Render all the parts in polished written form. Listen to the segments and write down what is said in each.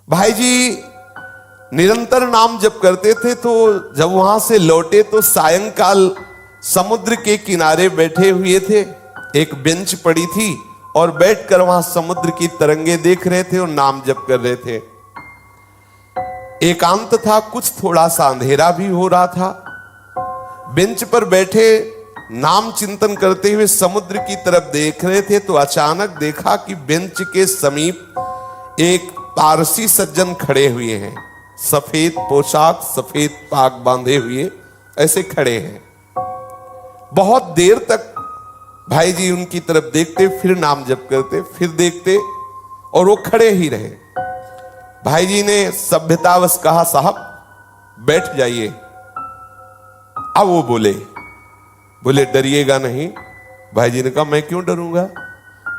भाई जी निरंतर नाम जप करते थे, तो जब वहां से लौटे तो सायंकाल समुद्र के किनारे बैठे हुए थे। एक बेंच पड़ी थी और बैठकर वहां समुद्र की तरंगे देख रहे थे और नाम जप कर रहे थे। एकांत था, कुछ थोड़ा सा अंधेरा भी हो रहा था। बेंच पर बैठे नाम चिंतन करते हुए समुद्र की तरफ देख रहे थे, तो अचानक देखा कि बेंच के समीप एक पारसी सज्जन खड़े हुए हैं। सफेद पोशाक, सफेद पाग बांधे हुए ऐसे खड़े हैं। बहुत देर तक भाई जी उनकी तरफ देखते, फिर नाम जप करते, फिर देखते और वो खड़े ही रहे। भाई जी ने सभ्यतावश कहा, साहब बैठ जाइए। अब वो बोले डरिएगा नहीं। भाई जी ने कहा, मैं क्यों डरूंगा?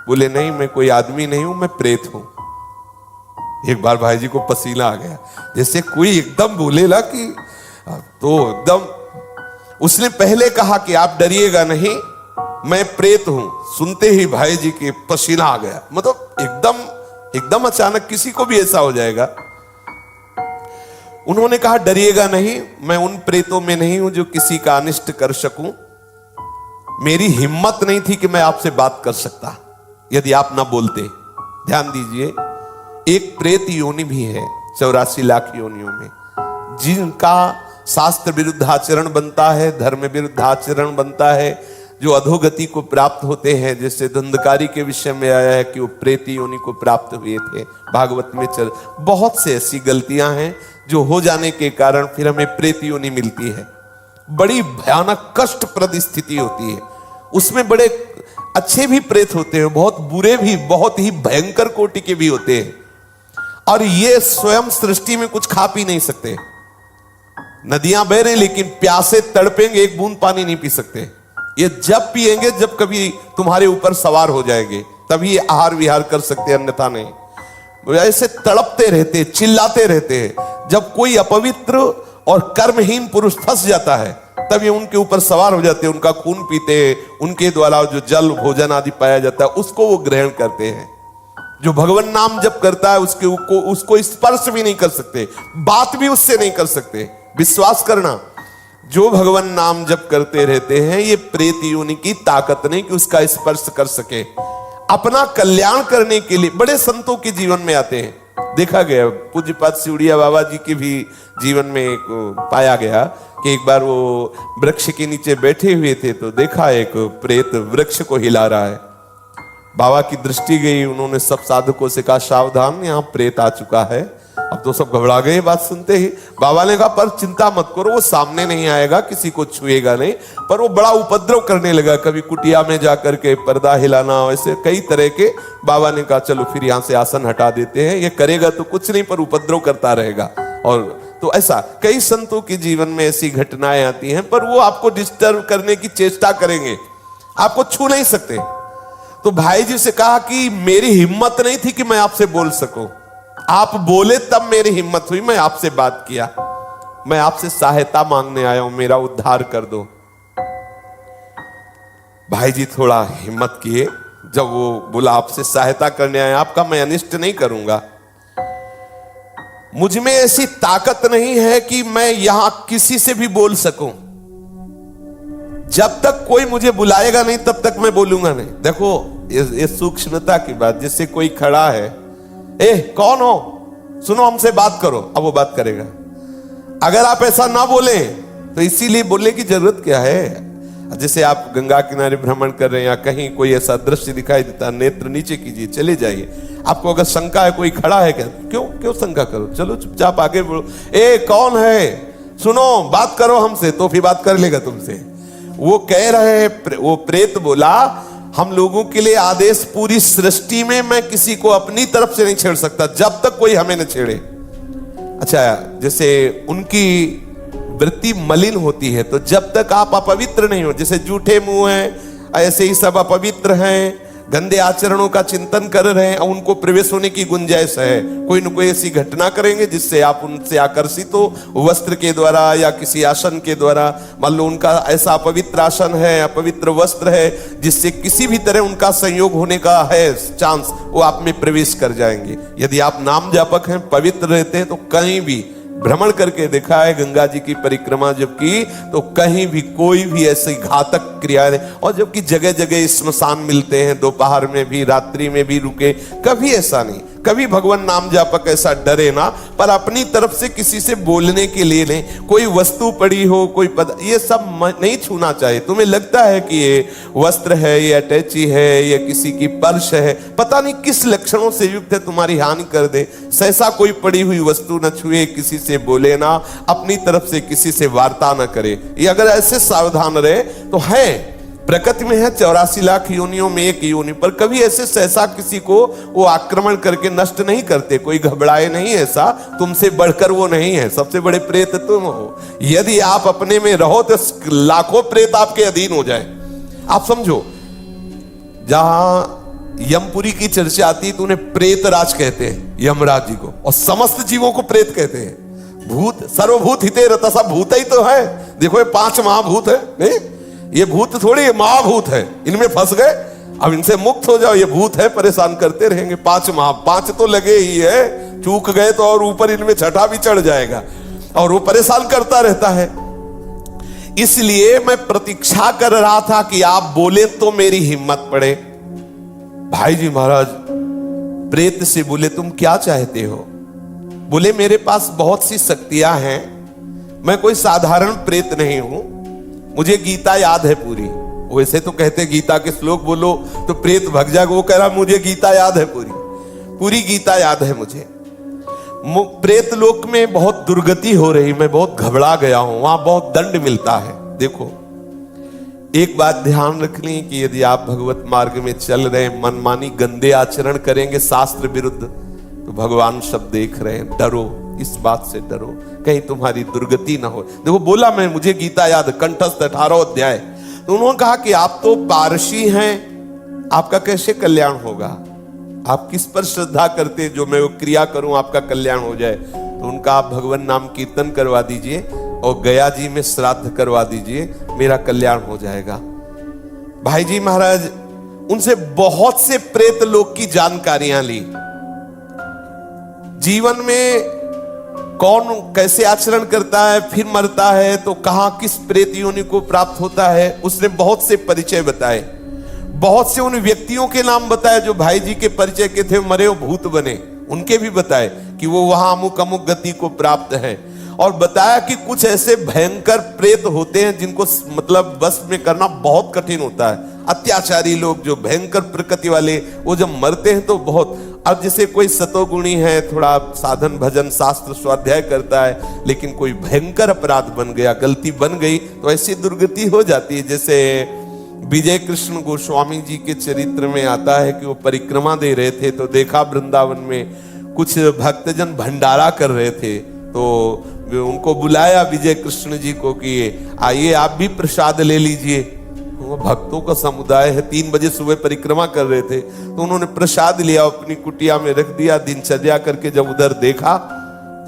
बोले नहीं, मैं कोई आदमी नहीं हूं, मैं प्रेत हूं। एक बार भाई जी को पसीना आ गया, जैसे कोई एकदम बोलेला कि तो एकदम। उसने पहले कहा कि आप डरिएगा नहीं, मैं प्रेत हूं। सुनते ही भाई जी के पसीना आ गया। मतलब एकदम अचानक किसी को भी ऐसा हो जाएगा। उन्होंने कहा, डरिएगा नहीं, मैं उन प्रेतों में नहीं हूं जो किसी का अनिष्ट कर सकूं। मेरी हिम्मत नहीं थी कि मैं आपसे बात कर सकता यदि आप ना बोलते। ध्यान दीजिए, एक प्रेत योनि भी है 84 लाख योनियों में, जिनका शास्त्र विरुद्ध आचरण बनता है, धर्म विरुद्ध आचरण बनता है, जो अधोगति को प्राप्त होते हैं। जैसे धुंधकारी के विषय में आया है कि वो प्रेत योनि को प्राप्त हुए थे, भागवत में चल। बहुत से ऐसी गलतियां हैं जो हो जाने के कारण फिर हमें प्रेत योनि मिलती है। बड़ी भयानक कष्टप्रद स्थिति होती है। उसमें बड़े अच्छे भी प्रेत होते हैं, बहुत बुरे भी, बहुत ही भयंकर कोटि के भी होते हैं। और ये स्वयं सृष्टि में कुछ खा पी नहीं सकते। नदियां बह रही लेकिन प्यासे तड़पेंगे, एक बूंद पानी नहीं पी सकते। ये जब पिएंगे जब कभी तुम्हारे ऊपर सवार हो जाएंगे, तभी ये आहार विहार कर सकते, अन्यथा नहीं। ऐसे तड़पते रहते, चिल्लाते रहते हैं। जब कोई अपवित्र और कर्महीन पुरुष फंस जाता है, तब ये उनके ऊपर सवार हो जाते हैं, उनका खून पीते हैं, उनके द्वारा जो जल भोजन आदि पाया जाता है उसको वो ग्रहण करते हैं। जो भगवान नाम जप करता है उसको स्पर्श भी नहीं कर सकते, बात भी उससे नहीं कर सकते। विश्वास करना, जो भगवान नाम जप करते रहते हैं, ये प्रेत योनि की ताकत नहीं कि उसका स्पर्श कर सके। अपना कल्याण करने के लिए बड़े संतों के जीवन में आते हैं। देखा गया पूज्यपाद सिउड़िया बाबा जी के भी जीवन में एक पाया गया कि एक बार वो वृक्ष के नीचे बैठे हुए थे, तो देखा एक प्रेत वृक्ष को हिला रहा है। बाबा की दृष्टि गई, उन्होंने सब साधकों से कहा, सावधान, यहाँ प्रेत आ चुका है। अब तो सब घबरा गए बात सुनते ही। बाबा ने कहा, पर चिंता मत करो, वो सामने नहीं आएगा, किसी को छुएगा नहीं। पर वो बड़ा उपद्रव करने लगा, कभी कुटिया में जाकर के पर्दा हिलाना, ऐसे कई तरह के। बाबा ने कहा, चलो फिर यहाँ से आसन हटा देते हैं, ये करेगा तो कुछ नहीं पर उपद्रव करता रहेगा। और तो ऐसा कई संतों के जीवन में ऐसी घटनाएं आती हैं, पर वो आपको डिस्टर्ब करने की चेष्टा करेंगे, आपको छू नहीं सकते। तो भाई जी से कहा कि मेरी हिम्मत नहीं थी कि मैं आपसे बोल सकूं, आप बोले तब मेरी हिम्मत हुई, मैं आपसे बात किया। मैं आपसे सहायता मांगने आया हूं, मेरा उद्धार कर दो। भाई जी थोड़ा हिम्मत किए, जब वो बोला आपसे सहायता करने आया, आपका मैं अनिष्ट नहीं करूंगा। मुझ में ऐसी ताकत नहीं है कि मैं यहां किसी से भी बोल सकूं। जब तक कोई मुझे बुलाएगा नहीं तब तक मैं बोलूंगा नहीं। देखो ये सूक्ष्मता की बात। जिससे कोई खड़ा है, ए कौन हो, सुनो हमसे बात करो, अब वो बात करेगा। अगर आप ऐसा ना बोले तो इसीलिए बोलने की जरूरत क्या है। जैसे आप गंगा किनारे भ्रमण कर रहे हैं या कहीं कोई ऐसा दृश्य दिखाई देता, नेत्र नीचे कीजिए, चले जाइए। आपको अगर शंका है कोई खड़ा है क्या, क्यों शंका करो, चलो चुपचाप आगे बढ़ो। ए कौन है, सुनो बात करो हमसे, तो फिर बात कर लेगा तुमसे। वो कह रहे हैं, वो प्रेत बोला, हम लोगों के लिए आदेश, पूरी सृष्टि में मैं किसी को अपनी तरफ से नहीं छेड़ सकता जब तक कोई हमें न छेड़े। अच्छा, जैसे उनकी वृत्ति मलिन होती है, तो जब तक आप अपवित्र नहीं हो, जैसे जूठे मुंह हैं, ऐसे ही सब अपवित्र हैं। गंदे आचरणों का चिंतन कर रहे हैं, उनको प्रवेश होने की गुंजाइश है। कोई न कोई ऐसी घटना करेंगे जिससे आप उनसे आकर्षित हो, वस्त्र के द्वारा या किसी आसन के द्वारा। मान लो उनका ऐसा अपवित्र आसन है, अपवित्र वस्त्र है, जिससे किसी भी तरह उनका संयोग होने का है चांस, वो आप में प्रवेश कर जाएंगे। यदि आप नाम जापक हैं, पवित्र रहते हैं, तो कहीं भी भ्रमण करके देखा है, गंगा जी की परिक्रमा जब की तो कहीं भी कोई भी ऐसी घातक क्रिया नहीं। और जबकि जगह जगह स्मशान मिलते हैं, दोपहर में भी रात्रि में भी रुके, कभी ऐसा नहीं। कभी भगवान नाम जापक ऐसा डरे ना, पर अपनी तरफ से किसी से बोलने के लिए नहीं। कोई वस्तु पड़ी हो, कोई पद, ये सब नहीं छूना चाहिए। तुम्हें लगता है कि ये वस्त्र है, ये अटैची है, ये किसी की पर्स है, पता नहीं किस लक्षणों से युक्त है, तुम्हारी हानि कर दे, सहसा कोई पड़ी हुई वस्तु न छुए, किसी से बोले ना, अपनी तरफ से किसी से वार्ता न करे। ये अगर ऐसे सावधान रहे तो है। प्रकृति में है 84 लाख योनियों में एक योनि, पर कभी ऐसे सहसा किसी को वो आक्रमण करके नष्ट नहीं करते। कोई घबराए नहीं, ऐसा तुमसे बढ़कर वो नहीं है। सबसे बड़े प्रेत तुम हो। यदि आप अपने में रहो तो लाखों प्रेत आपके अधीन हो जाए। आप समझो, जहां यमपुरी की चर्चा आती है तो उन्हें प्रेतराज कहते हैं, यमराज जी को, और समस्त जीवों को प्रेत कहते हैं। भूत सर्वभूत हिते रता, सब भूत ही तो है। देखो ये 5 महाभूत है, नहीं ये भूत थोड़ी, ये महाभूत है। इनमें फंस गए, अब इनसे मुक्त हो जाओ। ये भूत है, परेशान करते रहेंगे। 5 तो लगे ही है, चूक गए तो और ऊपर इनमें छठा भी चढ़ जाएगा, और वो परेशान करता रहता है। इसलिए मैं प्रतीक्षा कर रहा था कि आप बोले तो मेरी हिम्मत पड़े। भाई जी महाराज प्रेत से बोले, तुम क्या चाहते हो? बोले, मेरे पास बहुत सी शक्तियां हैं, मैं कोई साधारण प्रेत नहीं हूं, मुझे गीता याद है पूरी। वैसे तो कहते गीता के श्लोक बोलो तो प्रेत भग जाएगा, वो कह रहा मुझे गीता याद है पूरी गीता याद है मुझे। प्रेत लोक में बहुत दुर्गति हो रही, मैं बहुत घबरा गया हूं, वहां बहुत दंड मिलता है। देखो एक बात ध्यान रखनी कि यदि आप भगवत मार्ग में चल रहे हैं, मनमानी गंदे आचरण करेंगे शास्त्र विरुद्ध, तो भगवान सब देख रहे हैं। डरो, इस बात से डरो, कहीं तुम्हारी दुर्गति ना हो। देखो बोला मैं, मुझे गीता याद, कंठस्थ 18 अध्याय। तो उन्होंने कहा कि आप तो पारसी हैं, आपका कैसे कल्याण होगा? आप किस पर श्रद्धा करते जो मैं वो क्रिया करूं आपका कल्याण हो जाए? तो उनका आप भगवान नाम कीर्तन करवा दीजिए और गया जी में श्राद्ध करवा दीजिए, मेरा कल्याण हो जाएगा। भाई जी महाराज उनसे बहुत से प्रेत लोक की जानकारियां ली। जीवन में कौन कैसे आचरण करता है, फिर मरता है तो कहां किस प्रेत योनि को प्राप्त होता है, उसने बहुत से परिचय बताए। बहुत से उन व्यक्तियों के नाम बताए जो भाई जी के परिचय के थे, मरे वो भूत बने, उनके भी बताए कि वो वहां अमुक अमुक गति को प्राप्त है। और बताया कि कुछ ऐसे भयंकर प्रेत होते हैं जिनको मतलब बस में करना बहुत कठिन होता है। अत्याचारी लोग जो भयंकर प्रकृति वाले, वो जब मरते हैं तो बहुत। अब जैसे कोई सतोगुणी है, थोड़ा साधन भजन शास्त्र स्वाध्याय करता है, लेकिन कोई भयंकर अपराध बन गया, गलती बन गई, तो ऐसी दुर्गति हो जाती है। जैसे विजय कृष्ण गोस्वामी जी के चरित्र में आता है कि वो परिक्रमा दे रहे थे, तो देखा वृंदावन में कुछ भक्तजन भंडारा कर रहे थे, तो उनको बुलाया विजय कृष्ण जी को कि आइए आप भी प्रसाद ले लीजिए। वो भक्तों का समुदाय है, 3 बजे सुबह परिक्रमा कर रहे थे, तो उन्होंने प्रसाद लिया, अपनी कुटिया में रख दिया। दिनचर्या करके जब उधर देखा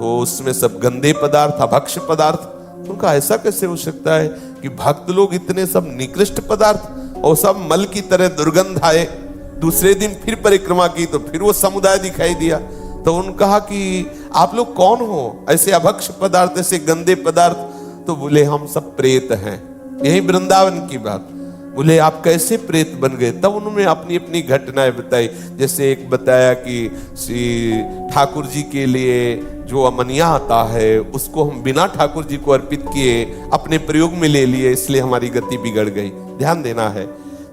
तो उसमें सब गंदे पदार्थ, अभक्ष्य पदार्थ। उनका ऐसा कैसे हो सकता है कि भक्त लोग इतने सब निकृष्ट पदार्थ, और सब मल की तरह दुर्गंध आए। दूसरे दिन फिर परिक्रमा की तो फिर वो समुदाय दिखाई दिया। तो उन्होंने कहा कि आप लोग कौन हो, ऐसे अभक्ष्य पदार्थ, ऐसे गंदे पदार्थ? तो बोले हम सब प्रेत हैं। यही वृंदावन की बात। बोले आप कैसे प्रेत बन गए? तब उन्होंने अपनी अपनी घटनाएं बताई। जैसे एक बताया कि श्री ठाकुर जी के लिए जो अमनिया आता है उसको हम बिना ठाकुर जी को अर्पित किए अपने प्रयोग में ले लिए, इसलिए हमारी गति बिगड़ गई। ध्यान देना है,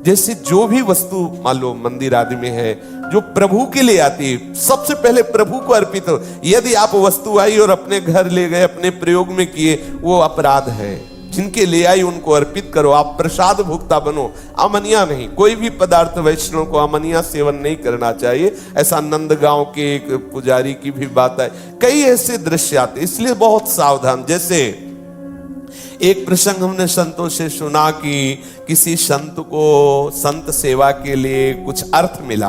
जैसे जो भी वस्तु मान लो मंदिर आदि में है जो प्रभु के लिए आती है, सबसे पहले प्रभु को अर्पित हो। यदि आप वस्तु आई और अपने घर ले गए, अपने प्रयोग में किए, वो अपराध है। जिनके ले आई उनको अर्पित करो, आप प्रसाद भुगता बनो, अमनिया नहीं। कोई भी पदार्थ वैष्णव को अमनिया सेवन नहीं करना चाहिए। ऐसा नंदगांव के एक पुजारी की भी बात है। कई ऐसे दृश्य आते, इसलिए बहुत सावधान। जैसे एक प्रसंग हमने संतों से सुना कि किसी संत को संत सेवा के लिए कुछ अर्थ मिला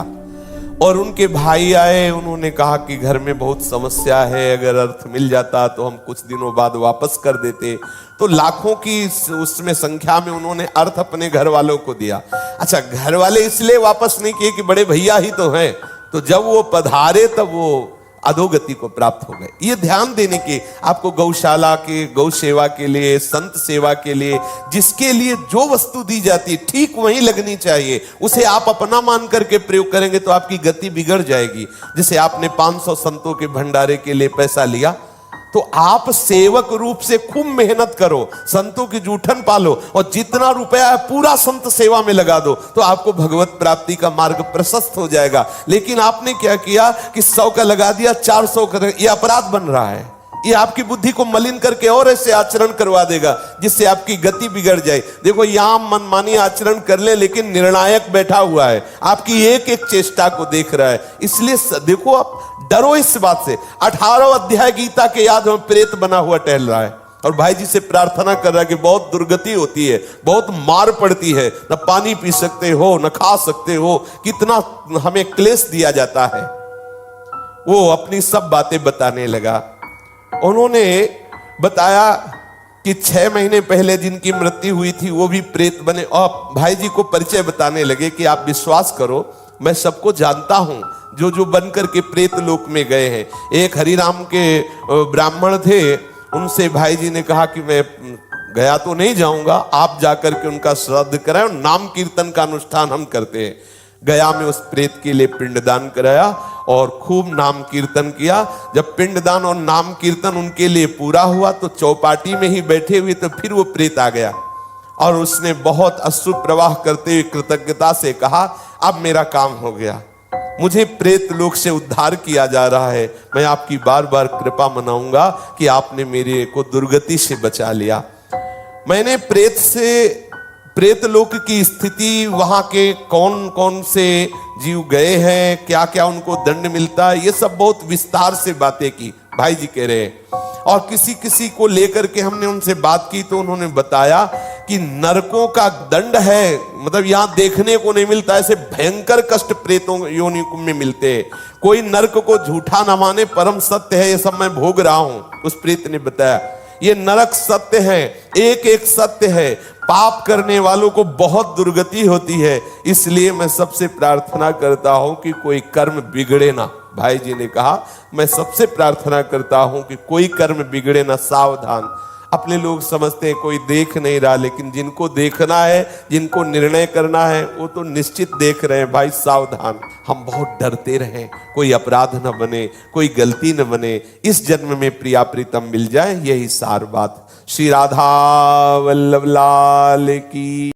और उनके भाई आए, उन्होंने कहा कि घर में बहुत समस्या है, अगर अर्थ मिल जाता तो हम कुछ दिनों बाद वापस कर देते। तो लाखों की उसमें संख्या में उन्होंने अर्थ अपने घर वालों को दिया। अच्छा, घर वाले इसलिए वापस नहीं किए कि बड़े भैया ही तो हैं, तो जब वो पधारे तब वो अधोगति को प्राप्त हो गए। ये ध्यान देने की आपको गौशाला के, गौ सेवा के लिए, संत सेवा के लिए, जिसके लिए जो वस्तु दी जाती है ठीक वही लगनी चाहिए। उसे आप अपना मान करके प्रयोग करेंगे तो आपकी गति बिगड़ जाएगी। जैसे आपने 500 संतों के भंडारे के लिए पैसा लिया, तो आप सेवक रूप से खूब मेहनत करो, संतों की जूठन पालो और जितना रुपया है पूरा संत सेवा में लगा दो, तो आपको भगवत प्राप्ति का मार्ग प्रशस्त हो जाएगा। लेकिन आपने क्या किया कि 100 का लगा दिया, 400 का, ये अपराध बन रहा है। ये आपकी बुद्धि को मलिन करके और ऐसे आचरण करवा देगा जिससे आपकी गति बिगड़ जाए। देखो, यहां मनमानी आचरण कर ले, लेकिन निर्णायक बैठा हुआ है, आपकी एक एक चेष्टा को देख रहा है। इसलिए देखो, आप डरो इस बात से। 18 अध्याय गीता के याद में प्रेत बना हुआ टहल रहा है और भाई जी से प्रार्थना कर रहा है कि बहुत दुर्गति होती है, बहुत मार पड़ती है, न पानी पी सकते हो, न खा सकते हो, कितना हमें क्लेश दिया जाता है। वो अपनी सब बातें बताने लगा। उन्होंने बताया कि 6 महीने पहले जिनकी मृत्यु हुई थी वो भी प्रेत बने, और भाई जी को परिचय बताने लगे कि आप विश्वास करो, मैं सबको जानता हूं जो जो बनकर के प्रेत लोक में गए हैं। एक हरिराम के ब्राह्मण थे, उनसे भाई जी ने कहा कि मैं गया तो नहीं जाऊंगा, आप जाकर के उनका श्राद्ध कराएं और नाम कीर्तन का अनुष्ठान हम करते हैं। गया में उस प्रेत के लिए पिंडदान कराया और खूब नाम कीर्तन किया। जब पिंडदान और नाम कीर्तन उनके लिए पूरा हुआ तो चौपाटी में ही बैठे हुए तो फिर वो प्रेत आ गया और उसने बहुत अश्रु प्रवाह करते हुए कृतज्ञता से कहा, अब मेरा काम हो गया, मुझे प्रेत लोक से उद्धार किया जा रहा है, मैं आपकी बार बार कृपा मनाऊंगा कि आपने मेरे को दुर्गति से बचा लिया। मैंने प्रेत लोक की स्थिति, वहां के कौन कौन से जीव गए हैं, क्या क्या उनको दंड मिलता है, ये सब बहुत विस्तार से बातें की, भाई जी कह रहे हैं। और किसी किसी को लेकर के हमने उनसे बात की तो उन्होंने बताया कि नरकों का दंड है, मतलब यहां देखने को नहीं मिलता, ऐसे भयंकर कष्ट प्रेतों योनि में मिलते हैं। कोई नरक को झूठा न माने, परम सत्य है, ये सब मैं भोग रहा हूं। उस प्रेत ने बताया ये नरक सत्य है, एक एक सत्य है, पाप करने वालों को बहुत दुर्गति होती है, इसलिए मैं सबसे प्रार्थना करता हूं कि कोई कर्म बिगड़े ना। भाई जी ने कहा, मैं सबसे प्रार्थना करता हूं कि कोई कर्म बिगड़े ना, सावधान। अपने लोग समझते हैं कोई देख नहीं रहा, लेकिन जिनको देखना है, जिनको निर्णय करना है, वो तो निश्चित देख रहे हैं। भाई सावधान, हम बहुत डरते रहें, कोई अपराध न बने, कोई गलती न बने, इस जन्म में प्रिया प्रीतम मिल जाए, यही सार बात। श्री राधा वल्लभ लाल की।